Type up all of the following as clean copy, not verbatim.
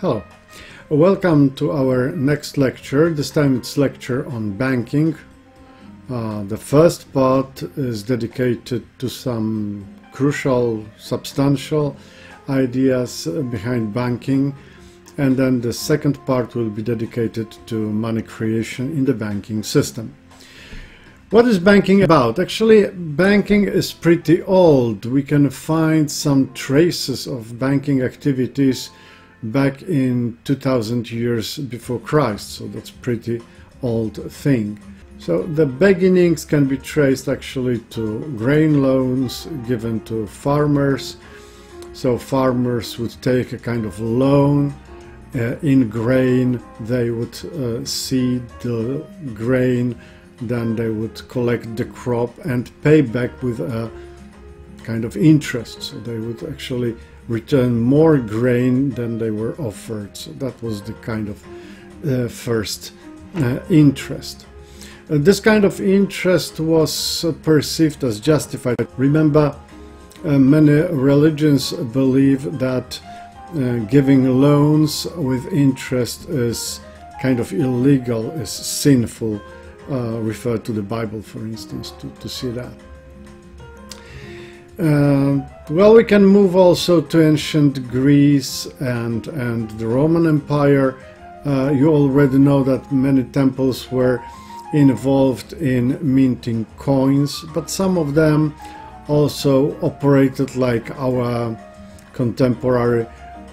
Hello, welcome to our next lecture. This time it's lecture on banking. The first part is dedicated to some crucial, substantial ideas behind banking, and then the second part will be dedicated to money creation in the banking system. What is banking about? Actually, banking is pretty old. We can find some traces of banking activities back in 2000 years before Christ, so that's pretty old thing. So the beginnings can be traced actually to grain loans given to farmers. So farmers would take a kind of loan in grain, they would seed the grain, then they would collect the crop and pay back with a kind of interest. So they would actually return more grain than they were offered. So that was the kind of first interest. This kind of interest was perceived as justified. Remember, many religions believe that giving loans with interest is kind of illegal, is sinful. Refer to the Bible, for instance, to see that. Well, we can move also to ancient Greece and the Roman Empire. You already know that many temples were involved in minting coins, but some of them also operated like our contemporary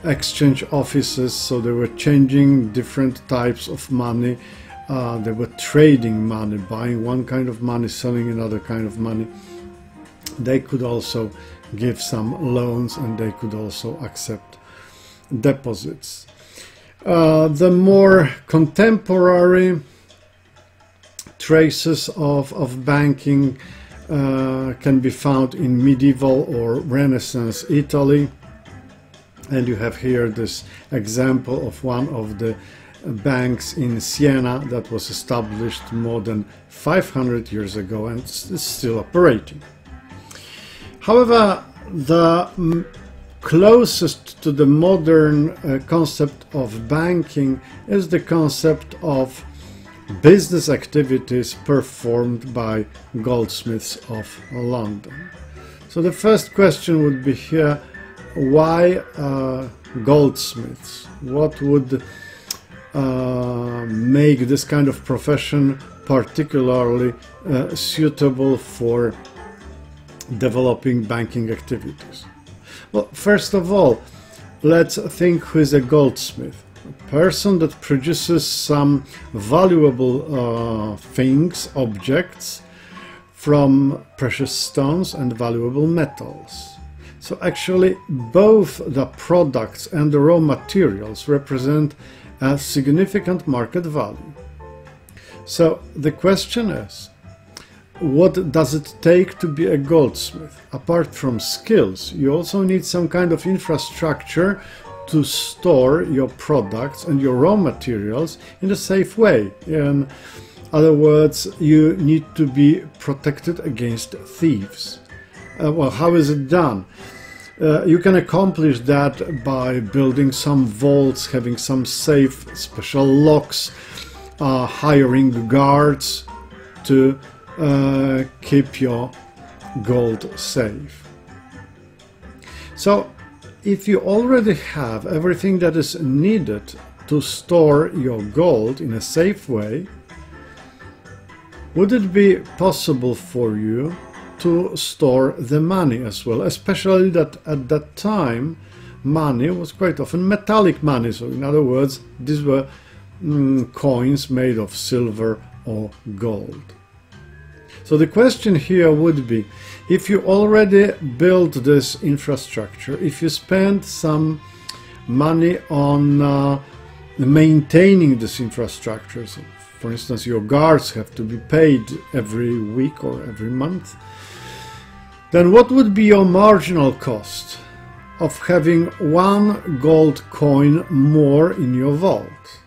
exchange offices, so they were changing different types of money. They were trading money, buying one kind of money, selling another kind of money. They could also give some loans and they could also accept deposits. The more contemporary traces of banking can be found in medieval or Renaissance Italy. And you have here this example of one of the banks in Siena that was established more than 500 years ago and is still operating. However, the closest to the modern concept of banking is the concept of business activities performed by goldsmiths of London. So the first question would be here, why goldsmiths? What would make this kind of profession particularly suitable for developing banking activities? Well, first of all, let's think who is a goldsmith. A person that produces some valuable things, objects, from precious stones and valuable metals. So actually both the products and the raw materials represent a significant market value. So the question is, what does it take to be a goldsmith? Apart from skills, you also need some kind of infrastructure to store your products and your raw materials in a safe way. In other words, you need to be protected against thieves. Well, how is it done? You can accomplish that by building some vaults, having some safe special locks, hiring guards to keep your gold safe. So if you already have everything that is needed to store your gold in a safe way, would it be possible for you to store the money as well, especially that at that time money was quite often metallic money. So in other words, these were coins made of silver or gold. So the question here would be, if you already built this infrastructure, if you spend some money on maintaining this infrastructure, so for instance your guards have to be paid every week or every month, then what would be your marginal cost of having one gold coin more in your vault?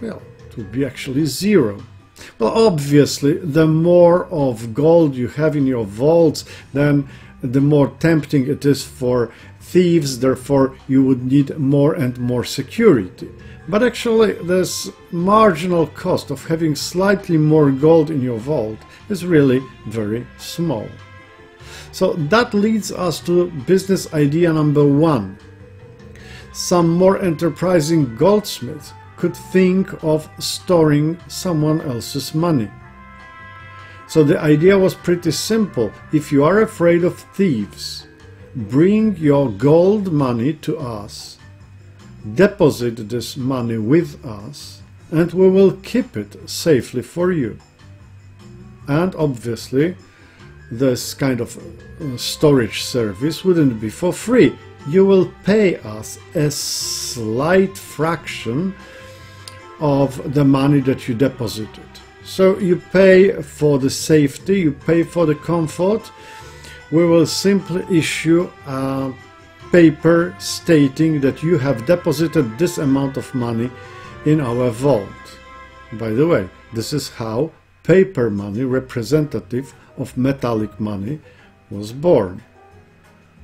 Well, it would be actually zero. Well, obviously, the more of gold you have in your vaults, then the more tempting it is for thieves, therefore you would need more and more security. But actually this marginal cost of having slightly more gold in your vault is really very small. So that leads us to business idea number 1. Some more enterprising goldsmiths could think of storing someone else's money. So the idea was pretty simple. If you are afraid of thieves, bring your gold money to us, deposit this money with us, and we will keep it safely for you. And obviously this kind of storage service wouldn't be for free. You will pay us a slight fraction of the money that you deposited. So you pay for the safety, you pay for the comfort. We will simply issue a paper stating that you have deposited this amount of money in our vault. By the way, this is how paper money, representative of metallic money, was born.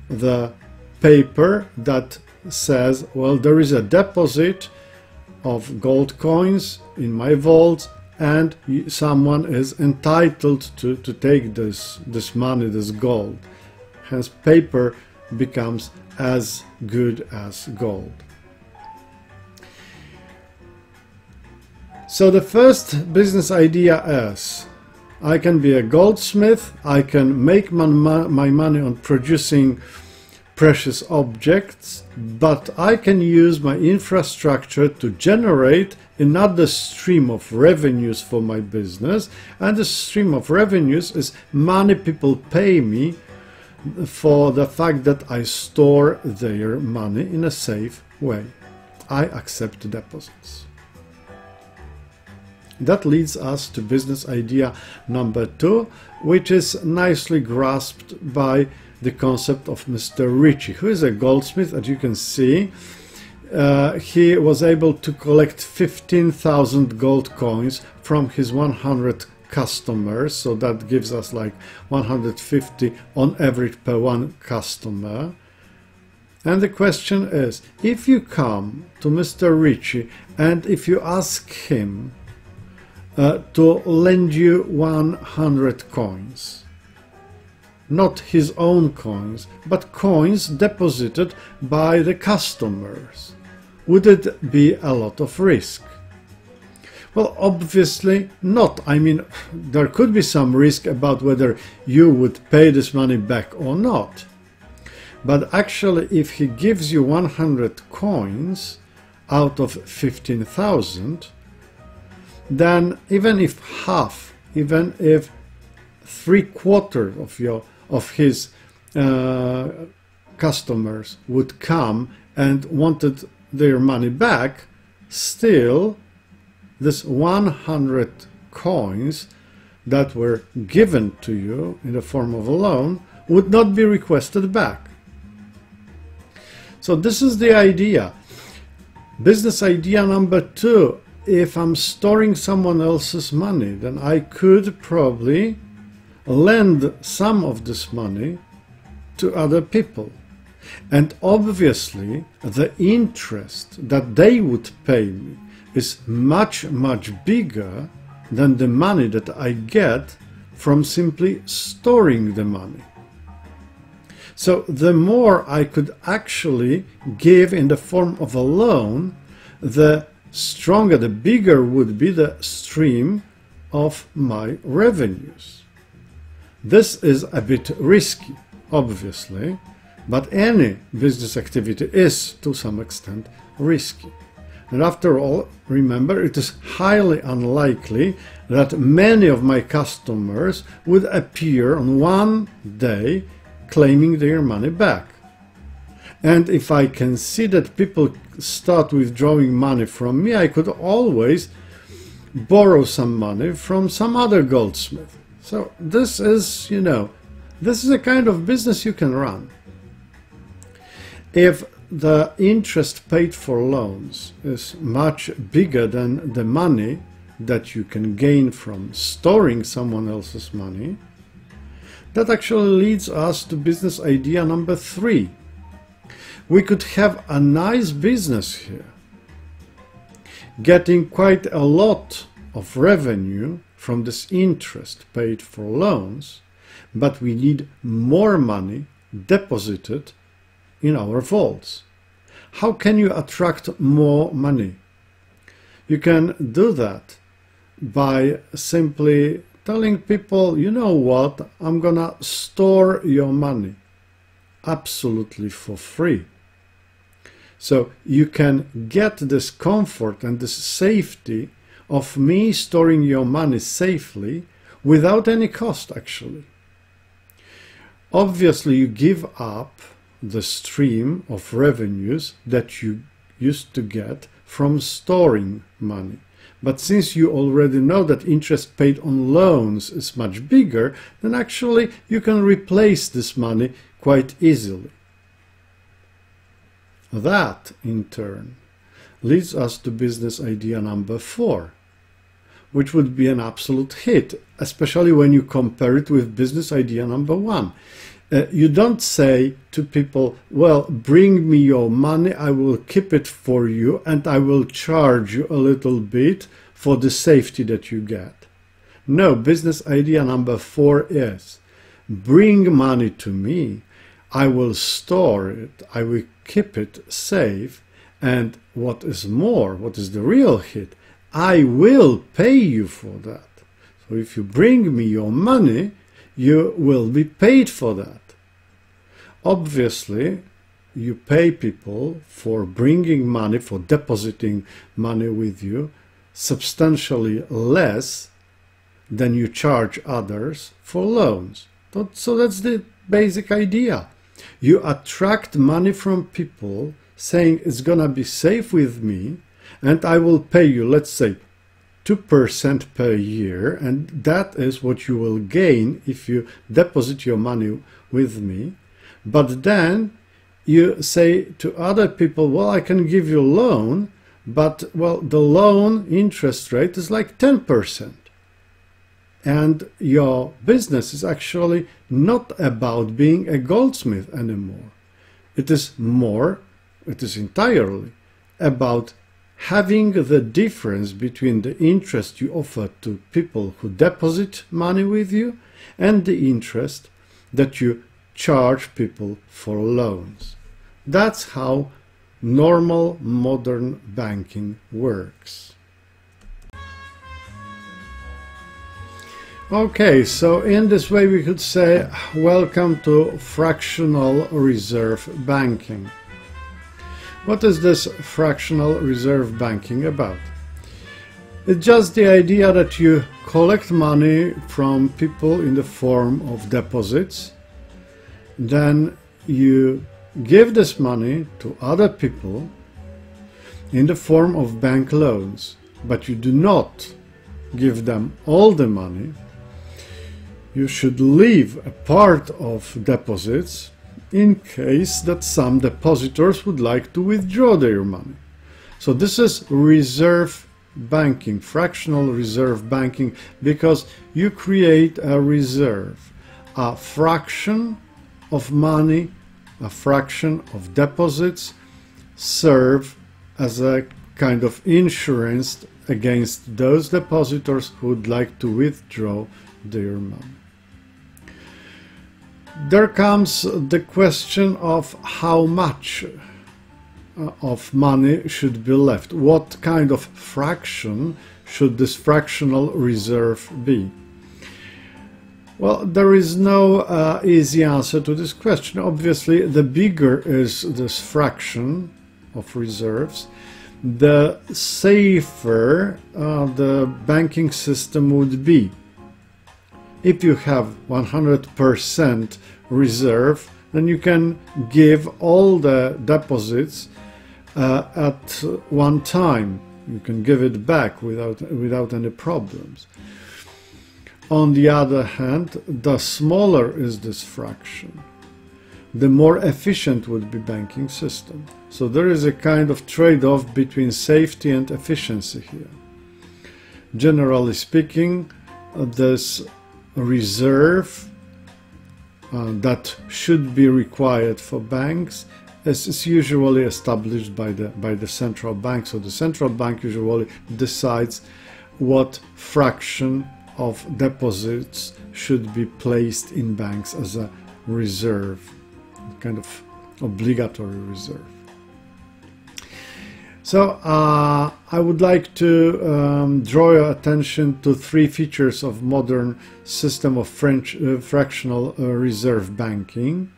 The paper that says, well, there is a deposit of gold coins in my vault, and someone is entitled to take this money, this gold. Hence paper becomes as good as gold. So the first business idea is, I can be a goldsmith, I can make my money on producing precious objects, but I can use my infrastructure to generate another stream of revenues for my business, and the stream of revenues is money people pay me for the fact that I store their money in a safe way. I accept deposits. That leads us to business idea number 2, which is nicely grasped by the concept of Mr. Ritchie, who is a goldsmith. As you can see, he was able to collect 15,000 gold coins from his 100 customers, so that gives us like 150 on average per one customer. And the question is, if you come to Mr. Ritchie and if you ask him to lend you 100 coins, not his own coins, but coins deposited by the customers, would it be a lot of risk? Well, obviously not. I mean, there could be some risk about whether you would pay this money back or not. But actually, if he gives you 100 coins out of 15,000, then even if half, even if 3/4 of his customers would come and wanted their money back, still this 100 coins that were given to you in the form of a loan would not be requested back. So this is the idea. Business idea number 2, if I'm storing someone else's money, then I could probably lend some of this money to other people. And obviously the interest that they would pay me is much, much bigger than the money that I get from simply storing the money. So the more I could actually give in the form of a loan, the stronger, the bigger would be the stream of my revenues. This is a bit risky, obviously, but any business activity is to some extent risky. And after all, remember, it is highly unlikely that many of my customers would appear on one day claiming their money back. And if I can see that people start withdrawing money from me, I could always borrow some money from some other goldsmith. So this is, this is a kind of business you can run. If the interest paid for loans is much bigger than the money that you can gain from storing someone else's money, that actually leads us to business idea number 3. We could have a nice business here, getting quite a lot of revenue from this interest paid for loans, but we need more money deposited in our vaults. How can you attract more money? You can do that by simply telling people, you know what, I'm gonna store your money absolutely for free. So you can get this comfort and this safety of me storing your money safely without any cost, actually. Obviously, you give up the stream of revenues that you used to get from storing money. But since you already know that interest paid on loans is much bigger, then actually you can replace this money quite easily. That, in turn, leads us to business idea number 4, which would be an absolute hit, especially when you compare it with business idea number 1. You don't say to people, well, bring me your money, I will keep it for you, and I will charge you a little bit for the safety that you get. No, business idea number 4 is, bring money to me, I will store it, I will keep it safe, and what is more, what is the real hit, I will pay you for that. So if you bring me your money, you will be paid for that. Obviously, you pay people for bringing money, for depositing money with you, substantially less than you charge others for loans. So that's the basic idea. You attract money from people saying it's gonna be safe with me and I will pay you, let's say, 2% per year, and that is what you will gain if you deposit your money with me. But then you say to other people, well, I can give you a loan, but, well, the loan interest rate is like 10%. And your business is actually not about being a goldsmith anymore. It is entirely about having the difference between the interest you offer to people who deposit money with you and the interest that you charge people for loans. That's how normal modern banking works. Okay, so in this way we could say, welcome to fractional reserve banking. What is this fractional reserve banking about? It's just the idea that you collect money from people in the form of deposits, then you give this money to other people in the form of bank loans, but you do not give them all the money. You should leave a part of deposits in case that some depositors would like to withdraw their money. So this is reserve banking, fractional reserve banking, because you create a reserve, a fraction of money, a fraction of deposits serve as a kind of insurance against those depositors who would like to withdraw their money. There comes the question of how much of money should be left. What kind of fraction should this fractional reserve be? Well, there is no easy answer to this question. Obviously, the bigger is this fraction of reserves, the safer the banking system would be. If you have 100% reserve, then you can give all the deposits at one time. You can give it back without any problems. On the other hand, the smaller is this fraction, the more efficient would be banking system. So there is a kind of trade-off between safety and efficiency here. Generally speaking, this reserve that should be required for banks is usually established by the central bank. So the central bank usually decides what fraction of deposits should be placed in banks as a reserve, kind of obligatory reserve. So I would like to draw your attention to three features of modern system of fractional reserve banking.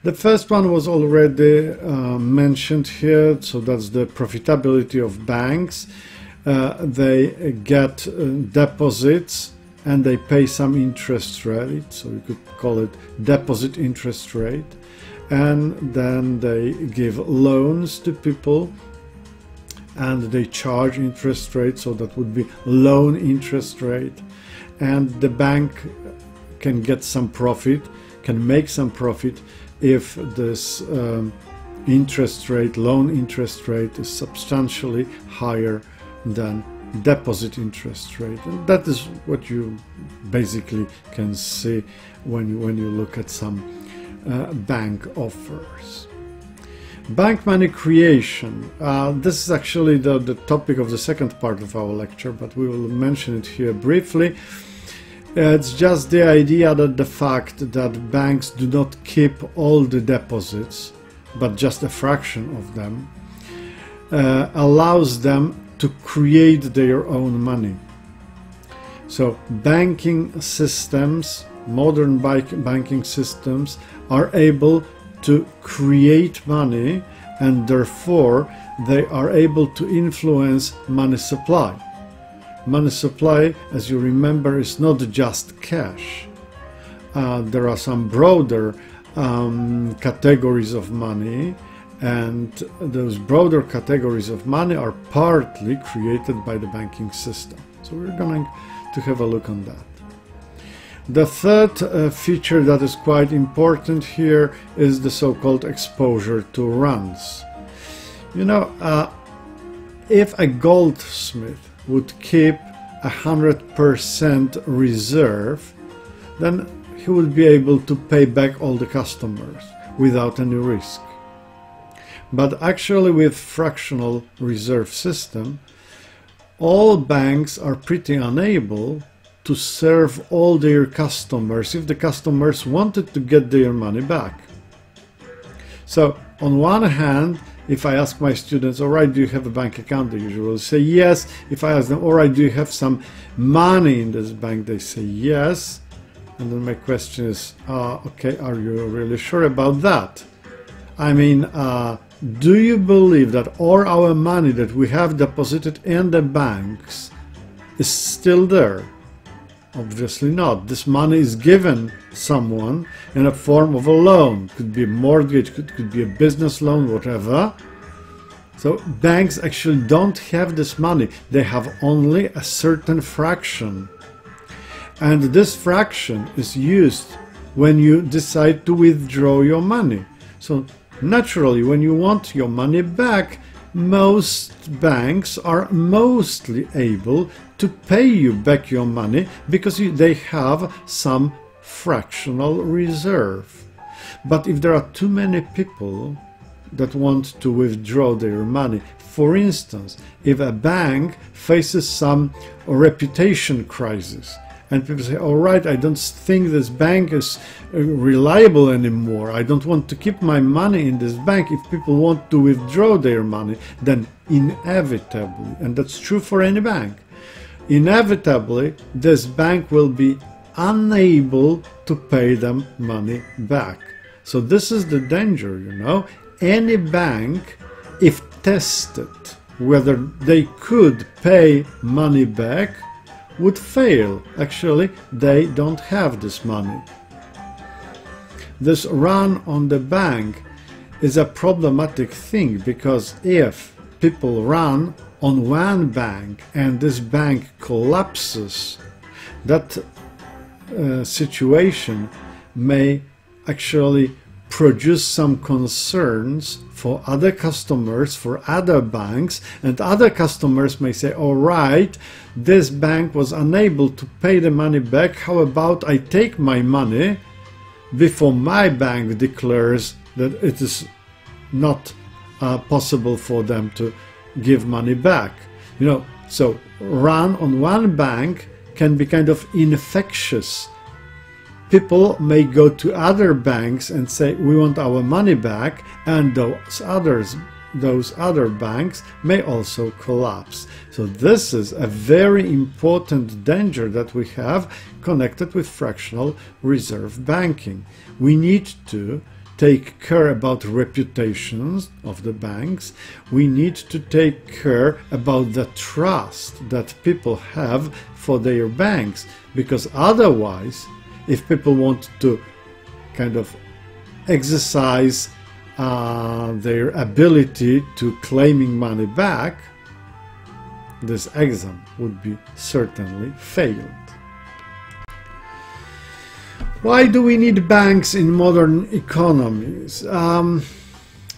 The first one was already mentioned here, so that's the profitability of banks. They get deposits and they pay some interest rate, so you could call it deposit interest rate, and then they give loans to people and they charge interest rate, so that would be loan interest rate, and the bank can get some profit, can make some profit if this interest rate, loan interest rate, is substantially higher than deposit interest rate. And that is what you basically can see when you look at some bank offers. Bank money creation. This is actually the topic of the second part of our lecture, but we will mention it here briefly. It's just the idea that the fact that banks do not keep all the deposits, but just a fraction of them, allows them to create their own money. So banking systems, modern banking systems, are able to create money, and therefore they are able to influence money supply. Money supply, as you remember, is not just cash. There are some broader categories of money, and those broader categories of money are partly created by the banking system. So we're going to have a look on that. The third feature that is quite important here is the so-called exposure to runs. You know, if a goldsmith would keep 100% reserve, then he would be able to pay back all the customers without any risk. But actually, with fractional reserve system, all banks are pretty unable to serve all their customers if the customers wanted to get their money back. So on one hand, if I ask my students, all right, do you have a bank account? They usually say yes. If I ask them, all right, do you have some money in this bank? They say yes. And then my question is, okay, are you really sure about that? I mean, do you believe that all our money that we have deposited in the banks is still there? Obviously not. This money is given someone in a form of a loan. Could be a mortgage, could be a business loan, whatever. So banks actually don't have this money. They have only a certain fraction. And this fraction is used when you decide to withdraw your money. So naturally, when you want your money back, most banks are mostly able to pay you back your money because they have some fractional reserve. But if there are too many people that want to withdraw their money, for instance, if a bank faces some reputation crisis, and people say, all right, I don't think this bank is reliable anymore. I don't want to keep my money in this bank. If people want to withdraw their money, then inevitably, and that's true for any bank, inevitably this bank will be unable to pay them money back. So this is the danger, you know. Any bank, if tested whether they could pay money back, would fail. Actually, they don't have this money. This run on the bank is a problematic thing, because if people run on one bank and this bank collapses, that situation may actually produce some concerns for other customers, for other banks, and other customers may say, all right, this bank was unable to pay the money back, how about I take my money before my bank declares that it is not possible for them to give money back. So run on one bank can be kind of infectious. People may go to other banks and say, we want our money back, and those other banks may also collapse. So this is a very important danger that we have connected with fractional reserve banking. We need to take care about reputations of the banks. We need to take care about the trust that people have for their banks, because otherwise, if people want to kind of exercise their ability to claiming money back, this exam would be certainly failed. Why do we need banks in modern economies?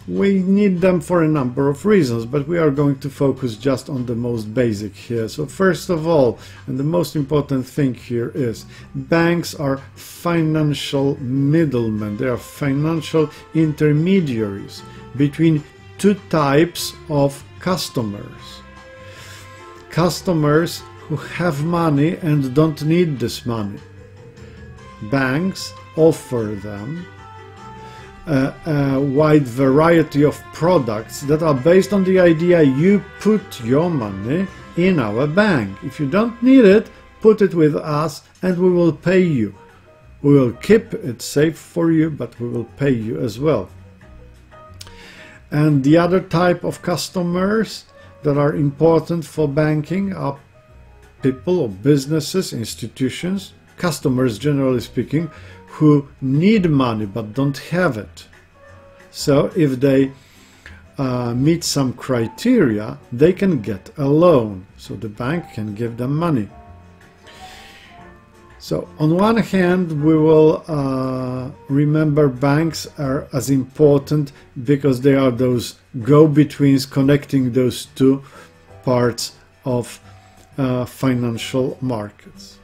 We need them for a number of reasons, but we are going to focus just on the most basic here. So first of all, and the most important thing here is, banks are financial middlemen. They are financial intermediaries between two types of customers. Customers who have money and don't need this money. Banks offer them a wide variety of products that are based on the idea you put your money in our bank. If you don't need it, put it with us and we will pay you. We will keep it safe for you, but we will pay you as well. And the other type of customers that are important for banking are people or businesses, institutions, customers generally speaking, who need money but don't have it. So if they meet some criteria, they can get a loan, so the bank can give them money. So on one hand, we will remember banks are as important because they are those go-betweens connecting those two parts of financial markets.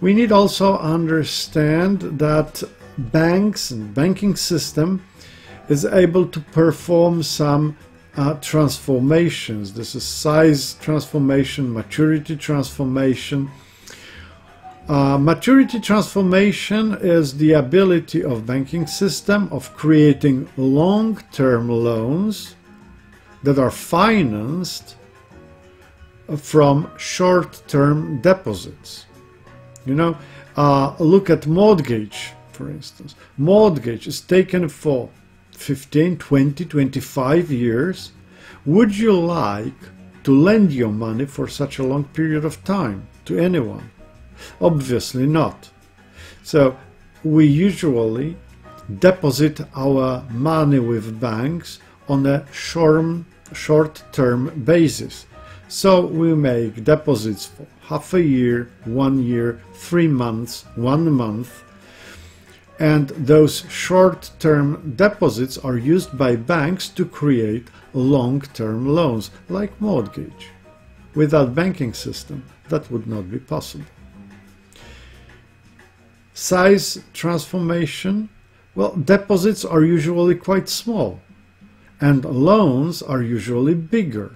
We need also understand that banks and banking system is able to perform some transformations. This is size transformation, maturity transformation. Maturity transformation is the ability of banking system of creating long-term loans that are financed from short-term deposits. Look at mortgage, for instance. Mortgage is taken for 15, 20, 25 years. Would you like to lend your money for such a long period of time to anyone? Obviously not. So we usually deposit our money with banks on a short-term basis. So we make deposits for half a year, 1 year, 3 months, 1 month, and those short-term deposits are used by banks to create long-term loans, like mortgage. Without banking system, that would not be possible. Size transformation, well, deposits are usually quite small, and loans are usually bigger.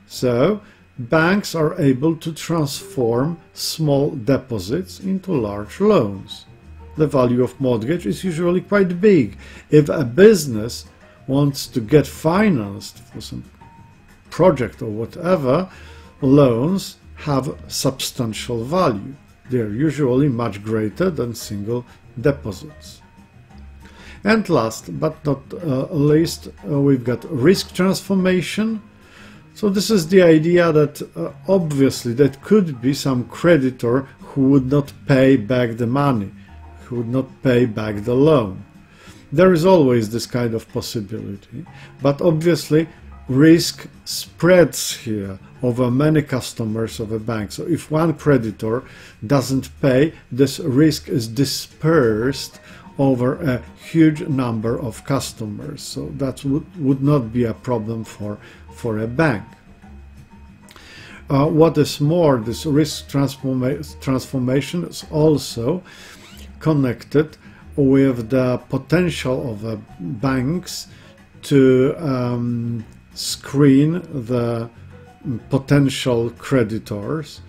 So banks are able to transform small deposits into large loans. The value of mortgage is usually quite big. If a business wants to get financed for some project or whatever, loans have substantial value. They are usually much greater than single deposits. And last but not least, we've got risk transformation. So this is the idea that obviously there could be some creditor who would not pay back the money, who would not pay back the loan. There is always this kind of possibility, but obviously risk spreads here over many customers of a bank. So if one creditor doesn't pay, this risk is dispersed over a huge number of customers. So that would not be a problem for a bank. What is more, this risk transformation is also connected with the potential of banks to screen the potential creditors.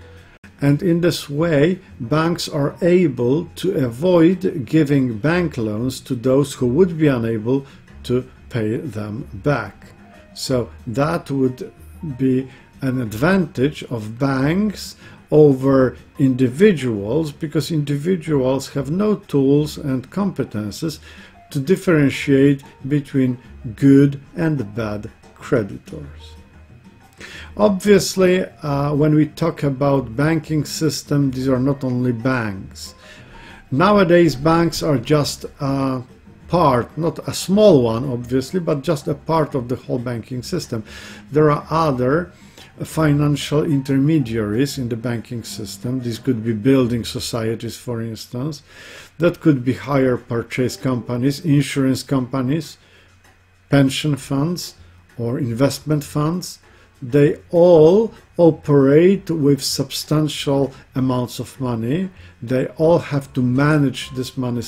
And in this way, banks are able to avoid giving bank loans to those who would be unable to pay them back. So that would be an advantage of banks over individuals, because individuals have no tools and competences to differentiate between good and bad creditors. Obviously, when we talk about banking system, these are not only banks. Nowadays, banks are just a part, not a small one, obviously, but just a part of the whole banking system. There are other financial intermediaries in the banking system. These could be building societies, for instance. That could be hire purchase companies, insurance companies, pension funds, or investment funds. They all operate with substantial amounts of money. They all have to manage this money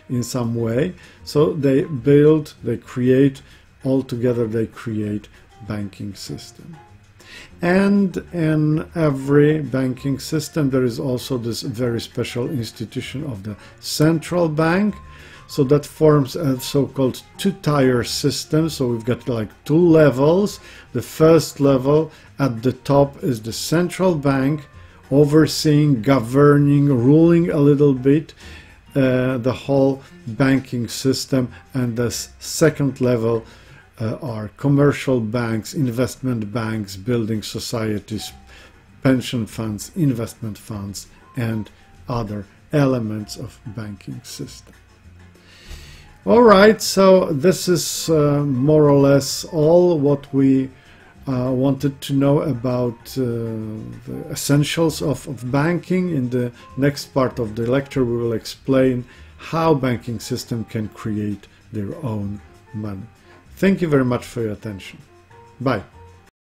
in some way. So they build, they create, all together they create banking system. And in every banking system there is also this very special institution of the central bank. So that forms a so-called two-tier system. So we've got like two levels. The first level at the top is the central bank, overseeing, governing, ruling a little bit the whole banking system. And the second level are commercial banks, investment banks, building societies, pension funds, investment funds, and other elements of banking system. All right, so this is more or less all what we wanted to know about the essentials of banking. In the next part of the lecture, we will explain how banking system can create their own money. Thank you very much for your attention. Bye.